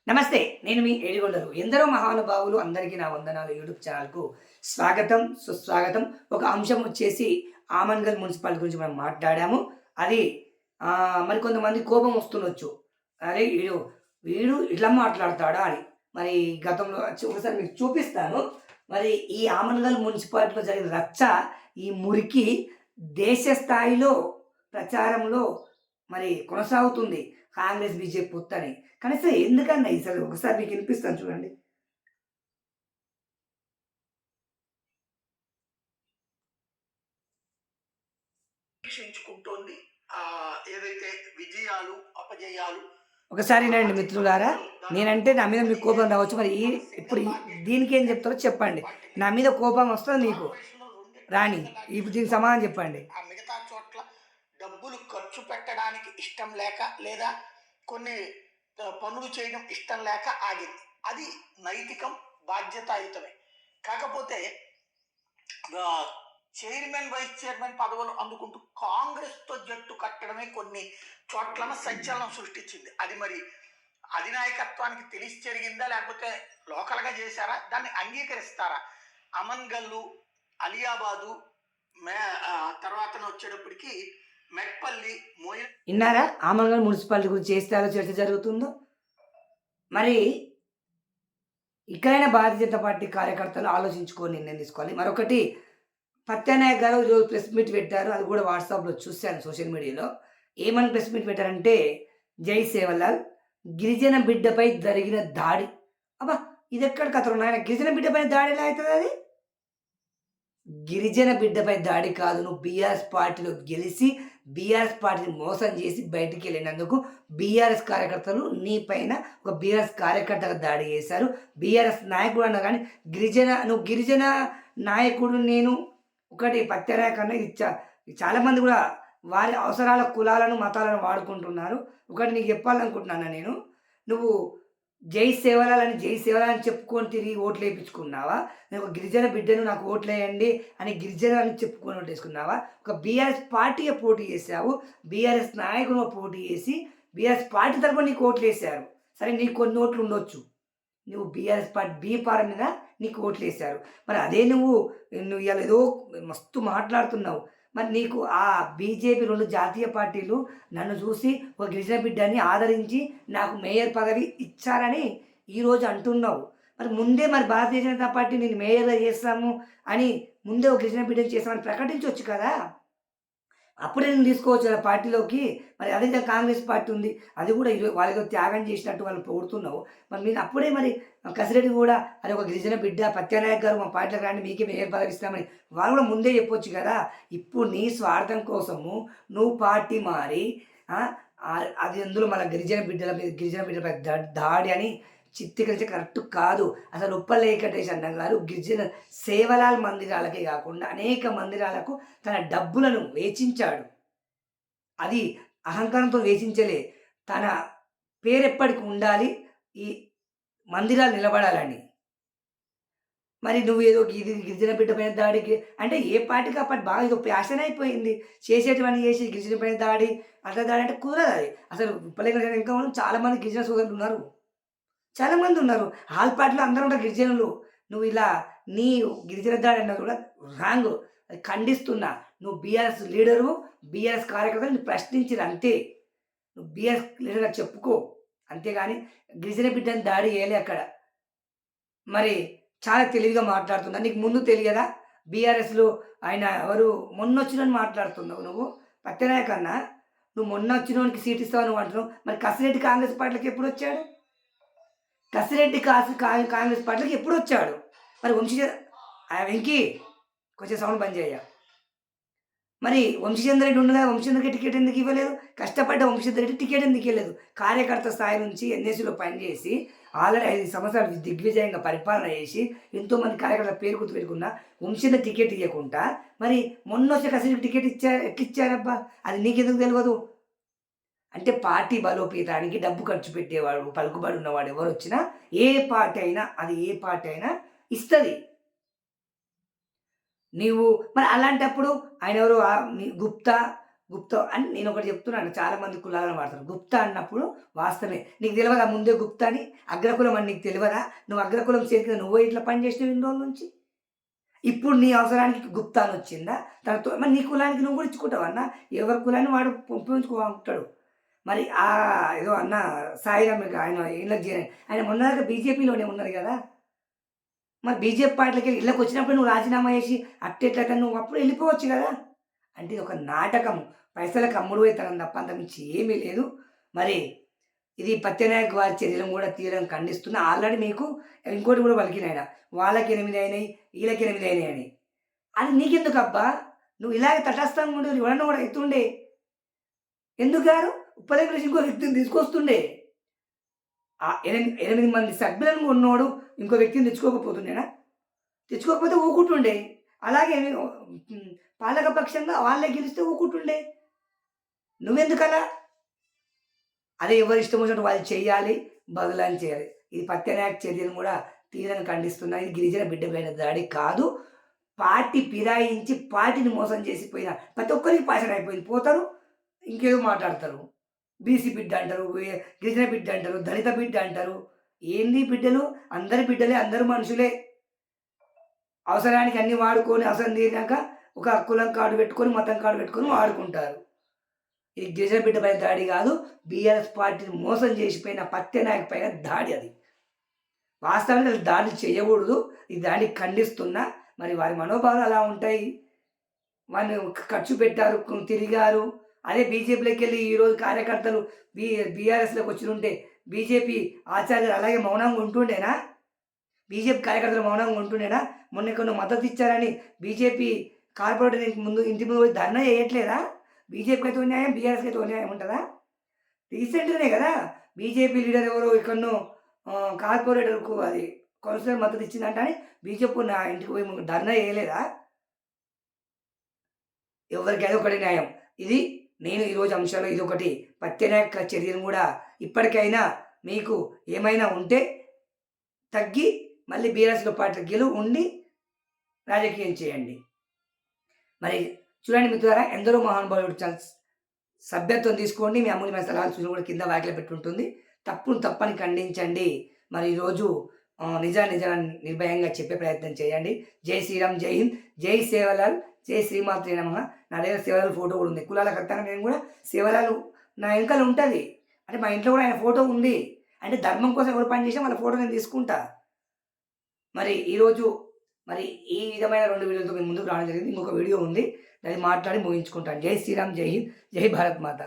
నమస్తే. నేను మీ ఏడిగొండలు. ఎందరో మహానుభావులు అందరికీ నా వందనాలు యూట్యూబ్ ఛానల్‌కు స్వాగతం, సుస్వాగతం. ఒక అంశం వచ్చేసి ఆమన్గల్ మున్సిపాలిటీ గురించి మనం మాట్లాడాము. అది మరి కొంతమంది కోపం వస్తుండొచ్చు. అరే! వీడు ఇట్లా మాట్లాడతాడా అని. మరి గతంలో ఒకసారి మీకు చూపిస్తాను. మరి ఈ ఆమన్గల్ మున్సిపాలిటీలో జరిగిన రచ్చ, ఈ మురికి దేశ స్థాయిలో ప్రచారంలో మరి కొనసాగుతుంది. కాంగ్రెస్, బీజేపీ పొత్తని. కనీసం ఎందుకన్నా ఈసారి ఒకసారి మీకు వినిపిస్తాను చూడండి. పరీక్షించుకుంటోంది. ఏదైతే విజయాలు, అపజయాలు ఒకసారి వినండి మిత్రులారా. నేనంటే నా మీద మీకు కోపం రావచ్చు. మరి ఇప్పుడు దీనికేం చెప్తారో చెప్పండి. నా మీద కోపం వస్తది మీకు. రాని. ఇప్పుడు దీనికి సమాధానం చెప్పండి. ఆ మిగతా చోట్ల డబ్బులు ఖర్చు పెట్టడానికి ఇష్టం లేక, లేదా కొన్ని పనులు చేయడం ఇష్టం లేక ఆగింది. అది నైతికం, బాధ్యతాయుతమే. కాకపోతే చైర్మన్, వైస్ చైర్మన్ పదవులు అందుకుంటూ కాంగ్రెస్తో జట్టు కట్టడమే కొన్ని చోట్ల సంచలనం సృష్టించింది. అది మరి అధినాయకత్వానికి తెలిసి జరిగిందా, లేకపోతే లోకల్గా చేశారా, దాన్ని అంగీకరిస్తారా? అమన్గల్లు, అలియాబాదు, తర్వాత వచ్చేటప్పటికి మెట్పల్లి, విన్నారా? ఆమన్గల్ మున్సిపాలిటీ గురించి చేస్తారో చర్చ జరుగుతుందో. మరి ఇక్కడైనా భారతీయ జనతా పార్టీ కార్యకర్తలు ఆలోచించుకొని నిర్ణయం తీసుకోవాలి. మరొకటి, పత్యానాయక్ గారు ఈరోజు ప్రెస్ మీట్ పెట్టారు. అది కూడా వాట్సాప్‌లో చూశాను, సోషల్ మీడియాలో. ఏమని ప్రెస్ మీట్ పెట్టారంటే, జై సేవలాల్, గిరిజన బిడ్డపై జరిగిన దాడి. అబ్బా! ఇదెక్కడ కథలు నాయన, గిరిజన బిడ్డపైన దాడి ఎలా అయితదది? గిరిజన బిడ్డపై దాడి కాదు. నువ్వు బీఆర్ఎస్ పార్టీలో గెలిసి, బీఆర్ఎస్ పార్టీని మోసం చేసి బయటికెళ్ళినందుకు బీఆర్ఎస్ కార్యకర్తలు నీ పైన ఒక బీఆర్ఎస్ కార్యకర్తగా దాడి చేశారు. బీఆర్ఎస్ నాయకుడు అన్నా గానీ, నువ్వు గిరిజన నాయకుడు నేను ఒకటి పత్యరాయ కన్నా చాలామంది కూడా వారి అవసరాల కులాలను, మతాలను వాడుకుంటున్నారు. ఒకటి నీకు చెప్పాలనుకుంటున్నాను నేను. నువ్వు జై సేవలాల్ అని చెప్పుకొని తిరిగి ఓట్లేపించుకున్నావా? నేను ఒక గిరిజన బిడ్డను, నాకు ఓట్లేయండి అని గిరిజన అని చెప్పుకొని ఓటేసుకున్నావా? ఒక బీఆర్ఎస్ పార్టీయే పోటీ చేశావు. బీఆర్ఎస్ నాయకుడు పోటీ చేసి బీఆర్ఎస్ పార్టీ తరపున నీకు ఓట్లేశారు. సరే, నీకు కొన్ని ఓట్లు ఉండొచ్చు. నువ్వు బీఆర్ఎస్ పార్టీ బీ ఫారం మీద నీకు ఓట్లేశారు. మరి అదే నువ్వు ఇవాళ ఏదో మస్తు మాట్లాడుతున్నావు. మరి నీకు ఆ బీజేపీ 2 జాతీయ పార్టీలు నన్ను చూసి ఒక గిరిజన బిడ్డని ఆదరించి నాకు మేయర్ పదవి ఇచ్చారని ఈరోజు అంటున్నావు. మరి ముందే మరి భారతీయ జనతా పార్టీ నేను మేయర్‌గా చేస్తాము అని ముందే ఒక గిరిజన బిడ్డని చేస్తామని ప్రకటించొచ్చు కదా! అప్పుడే నేను తీసుకోవచ్చు కదా పార్టీలోకి. మరి అదే కాంగ్రెస్ పార్టీ ఉంది. అది కూడా వాళ్ళేదో త్యాగం చేసినట్టు వాళ్ళని పొగుడుతున్నావు. మరి మీరు అప్పుడే మరి కసిరెడ్డి కూడా అది ఒక గిరిజన బిడ్డ పత్యానాయక్ గారు మా పార్టీలోకి రండి, మీకే మేయర్ పదవి ఇస్తామని వాళ్ళు కూడా ముందే చెప్పొచ్చు కదా! ఇప్పుడు నీ స్వార్థం కోసము నువ్వు పార్టీ మారి అది అందులో మళ్ళా గిరిజన బిడ్డలపై దాడి అని చిత్రీకరించే కరెక్ట్ కాదు. అసలు ఉప్పల్ వెంకటేష్ అన్న గారు గిరిజన సేవలాల్ మందిరాలకే కాకుండా అనేక మందిరాలకు తన డబ్బులను వేచించాడు. అది అహంకారంతో వేచించలే. తన పేరెప్పటికి ఉండాలి, ఈ మందిరాలు నిలబడాలని. మరి నువ్వేదో గిరిజన బిడ్డ పైన దాడికి అంటే ఏ పార్టీకి ఆ పార్టీ బాగా ఏదో ప్యాషన్ అయిపోయింది. చేసేటివన్నీ చేసి గిరిజన పైన దాడి, అట్లా దాడి అంటే కుదరదది. అసలు ఉప్పల్ వెంకటేష్ ఇంకా చాలామంది గిరిజన సోదరులు ఉన్నారు. చాలామంది ఉన్నారు. ఆల్ పార్టీలో అందరూ ఉంటారు గిరిజనులు. నువ్వు ఇలా నీ గిరిజన దాడి అన్నది కూడా రాంగ్. అది ఖండిస్తున్నా. నువ్వు బీఆర్ఎస్ లీడరు, బీఆర్ఎస్ కార్యకర్తలు నిన్ను ప్రశ్నించిర్రు అంతే. నువ్వు బీఆర్ఎస్ లీడర్‌గా చెప్పుకో. అంతేగాని గిరిజన బిడ్డని దాడి చేయలే అక్కడ. మరి చాలా తెలివిగా మాట్లాడుతున్నా. నీకు ముందు తెలియదా? బీఆర్ఎస్‌లో ఆయన ఎవరు మొన్నొచ్చినోని మాట్లాడుతున్నావు నువ్వు. పత్యనాయక్ అన్న, నువ్వు మొన్నొచ్చినోనికి సీట్ ఇస్తావని నువ్వు అంటున్నావు. మరి కసిరెడ్డి కాంగ్రెస్ పార్టీలోకి ఎప్పుడొచ్చాడు? కసిరెడ్డి కాంగ్రెస్ పార్టీలోకి ఎప్పుడొచ్చాడు? మరి వెంకీ, కొంచెం సౌండ్ బంద్ చెయ్య. మరి వంశీచంద్ర రెడ్డి ఉండగా వంశీచంద్రకి టికెట్ ఎందుకు ఇవ్వలేదు? కష్టపడ్డ వంశీచంద్ర రెడ్డి టికెట్ ఎందుకు ఇవ్వలేదు? కార్యకర్త స్థాయి నుంచి ఎన్ఎస్‌లో పనిచేసి ఆల్రెడీ 5 సంవత్సరాలు దిగ్విజయంగా పరిపాలన చేసి ఎంతోమంది కార్యకర్తల పేరు గుర్తుపెట్టుకున్న వంశీచంద్ర టికెట్ ఇవ్వకుండా మరి మొన్నొచ్చే కసిరెడ్డికి టికెట్ ఎట్లిచ్చారబ్బా? అది నీకెందుకు తెలవదు? అంటే పార్టీ బలోపేతానికి డబ్బు ఖర్చు పెట్టేవాడు, పలుకుబడి ఉన్నవాడు ఎవరొచ్చినా ఏ పార్టీ అయినా, అది ఏ పార్టీ అయినా ఇస్తది. నీవు మరి అలాంటప్పుడు ఆయన ఎవరు గుప్తా, గుప్తా అని నేను ఒకటి చెప్తున్నాను. చాలా మంది కులాలను వాడతారు. గుప్తా అన్నప్పుడు వాస్తవమే. నీకు తెలవదా ముందే గుప్తా అని? అగ్రకులం అని నీకు తెలవదా? నువ్వు అగ్రకులం చేతికి నువ్వే ఇట్లా పని చేసినావు ఇన్ని రోజుల నుంచి. ఇప్పుడు నీ అవసరానికి గుప్తా అని వచ్చిందా? తనతో మరి నీ కులానికి నువ్వు కూడా ఇచ్చుకుంటావన్నా? ఎవరి కులాన్ని వాడు ఉపయోగించుకుంటాడు. మరి ఏదో అన్న సాయిరామ్ ఆయన ఇళ్ళకి చేరాడు. ఆయన మొన్నదాకా బీజేపీలోనే ఉన్నది కదా! మరి బీజేపీ పార్టీలకెళ్ళి ఇళ్ళకొచ్చినప్పుడు నువ్వు రాజీనామా చేసి అట్టెట్లయితే నువ్వు అప్పుడు వెళ్ళిపోవచ్చు కదా! అంటే ఇది ఒక నాటకం. పైసలకు అమ్ముడుపోయేతనం తప్ప అంతకుమించి ఏమీ లేదు. మరి ఇది పత్యనాయక్ వారి చర్యలను కూడా తీవ్రంగా ఖండిస్తున్నా. ఆల్రెడీ మీకు ఇంకోటి కూడా పలికినాయన. వాళ్ళకి 8 అయినాయి, ఈళ్ళకి 8 అయినాయి అని. అది నీకెందుకబ్బా? నువ్వు ఇలాగే తటస్థంగా ఉండు ఎవడన్నా కూడా ఎత్తుండే. ఎందుకు గారు? ఉప్పలకి ఇంకో వ్యక్తిని తీసుకొస్తుండే. 8 మంది సభ్యులను ఉన్నోడు ఇంకో వ్యక్తిని తెచ్చుకోకపోతుండేనా? తెచ్చుకోకపోతే ఊకుంటుండే. అలాగే పాలకపక్షంగా వాళ్ళే గెలిస్తే ఊకుంటుండే. నువ్వెందుకలా? అదే ఎవరి ఇష్టం వచ్చినట్టు వాళ్ళు చెయ్యాలి, బదులని చేయాలి. ఇది పత్యనాయక చర్యను కూడా తీవ్రంగా ఖండిస్తున్నా. ఇది గిరిజన బిడ్డ పైన దాడి కాదు. పార్టీ ఫిరాయించి పార్టీని మోసం చేసిపోయిన ప్రతి ఒక్కరికి పాషాణ అయిపోయింది. పోతారు, ఇంకేదో మాట్లాడతారు. బీసీ బిడ్డ అంటారు, గిరిజన బిడ్డ అంటారు, దళిత బిడ్డ అంటారు. ఏంది బిడ్డలు? అందరి బిడ్డలే, అందరూ మనుషులే. అవసరానికి అన్నీ వాడుకొని అవసరం తీరినాక ఒక కులం కార్డు పెట్టుకొని, మతం కార్డు పెట్టుకొని వాడుకుంటారు. ఇది గిరిజన బిడ్డ పైన దాడి కాదు. బీఆర్ఎస్ పార్టీని మోసం చేసిపోయిన పత్యనాయక పైన దాడి అది. వాస్తవానికి అది దాడి చేయకూడదు. ఈ దాడిని ఖండిస్తున్నా. మరి వారి మనోభావాలు అలా ఉంటాయి. వాళ్ళు ఖర్చు పెట్టారు, తిరిగారు. అదే బీజేపీలోకి వెళ్ళి ఈరోజు కార్యకర్తలు బీఆర్ఎస్లోకి వచ్చినుంటే బీజేపీ ఆచార్యులు అలాగే మౌనంగా ఉంటుండేనా? బీజేపీ కార్యకర్తలు మౌనంగా ఉంటుండేనా? మొన్న కొన్ని మద్దతు ఇచ్చారని బీజేపీ కార్పొరేటర్ ఇంటి ముందు పోయి ధర్నా చేయట్లేదా? బీజేపీకి అయితే న్యాయం, బీఆర్ఎస్కి అయితే న్యాయం ఉంటుందా? రీసెంట్గానే కదా బీజేపీ లీడర్ ఎవరో ఎక్కడనో కార్పొరేటర్కు అది కౌన్సిలర్ మద్దతు ఇచ్చిందంట అని బీజేపీ నా ఇంటికి పోయి ధర్నా చేయలేదా? ఎవరికైనా ఒకటి న్యాయం. ఇది నేను ఈరోజు అంశంలో ఇదొకటి. పత్యనాయక చర్యను కూడా ఇప్పటికైనా మీకు ఏమైనా ఉంటే తగ్గి మళ్ళీ బీఆర్ఎస్‌లో పార్టీ ఉండి రాజకీయం చేయండి. మరి చూడండి మిత్రులారా, ఎందరో మహానుభావులు సభ్యత్వం తీసుకోండి. మీ అమూల్యమైన సలహాలు సూచనలు కూడా కింద వాటిలో పెట్టుంటుంది. తప్పును తప్పని ఖండించండి. మరి ఈరోజు నిజాన్ని నిర్భయంగా చెప్పే ప్రయత్నం చేయండి. జై శ్రీరామ్, జై హింద్, జై సేవలాల్, జై శ్రీమాత్రే నమః. నా దగ్గర సేవలాల్ ఫోటో కూడా ఉంది. కులాల ఖచ్చితంగా నేను కూడా సేవలాల్ నా వెనకాల ఉంటుంది. అంటే మా ఇంట్లో కూడా ఆయన ఫోటో ఉంది. అంటే ధర్మం కోసం ఎవరు పని చేసినా వాళ్ళ ఫోటో నేను తీసుకుంటా. మరి ఈరోజు మరి ఈ విధమైన 2 వీడియోలతో మేము ముందుకు రావడం జరిగింది. ఇంకొక వీడియో ఉంది. అది మాట్లాడి ముగించుకుంటాను. జై శ్రీరామ్, జై హింద్, జై భారత్ మాత.